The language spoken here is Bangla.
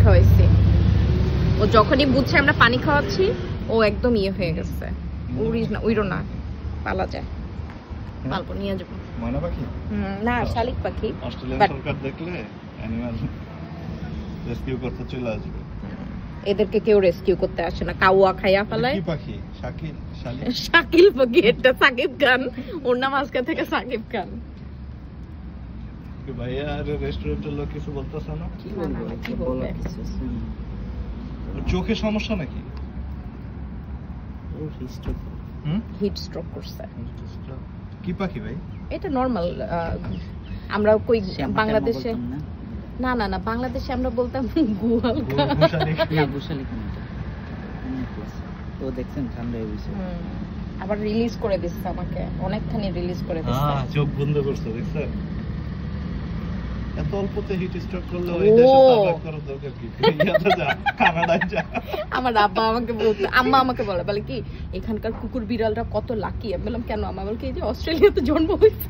খাওয়াইছি, ও যখনই বুঝছে আমরা পানি খাওয়াচ্ছি ও একদম ইয়ে হয়ে গেছে। উইরো না, পালা যায়, পালবো, নিয়ে যাবো। ময়না পাখি না, শালিক পাখি। অস্ট্রেলিয়ান সরকার দেখলে অ্যানিমাল রেস্কিউ করতে চলে আসবে। এদেরকে কেউ রেস্কিউ করতে আসে না, কাউয়া খাইয়া ফেলায়। কি পাখি? শাকিল, শাকিল পাখি, এটা সাকিব খান, ওর নাম আজকে থেকে সাকিব খান। ভাইয়া আর রেস্টুরেন্টের লোক কিছু বলতেছে না? কি বলবে? চোখে সমস্যা নাকি? হিট স্ট্রোক করছে। কি পাখি ভাই? এটা নরমাল, আমরা কই বাংলাদেশে, না না না, বাংলাদেশে আমরা বলতাম গুয়ালকা। তো দেখছেন ঠান্ডা হয়ে গেছে, আবার রিলিজ করে দিচ্ছে আমাকে, অনেকখানি রিলিজ করে দিচ্ছে। চোখ বন্ধ করছে, দেখছেন? এত অল্পতে হিট স্ট্রোক করলে ওই দেশে সার্ভাইভ করার দরকার কি? ইয়াতে যা, কানাডায় যা। আমার আব্বা আমাকে বলতো, আম্মা আমাকে বলে কি এখানকার কুকুর বিড়ালরা কত লাকি। আমি বললাম কেন? আমার বলে কি এই যে অস্ট্রেলিয়াতে জন্ম হয়েছে।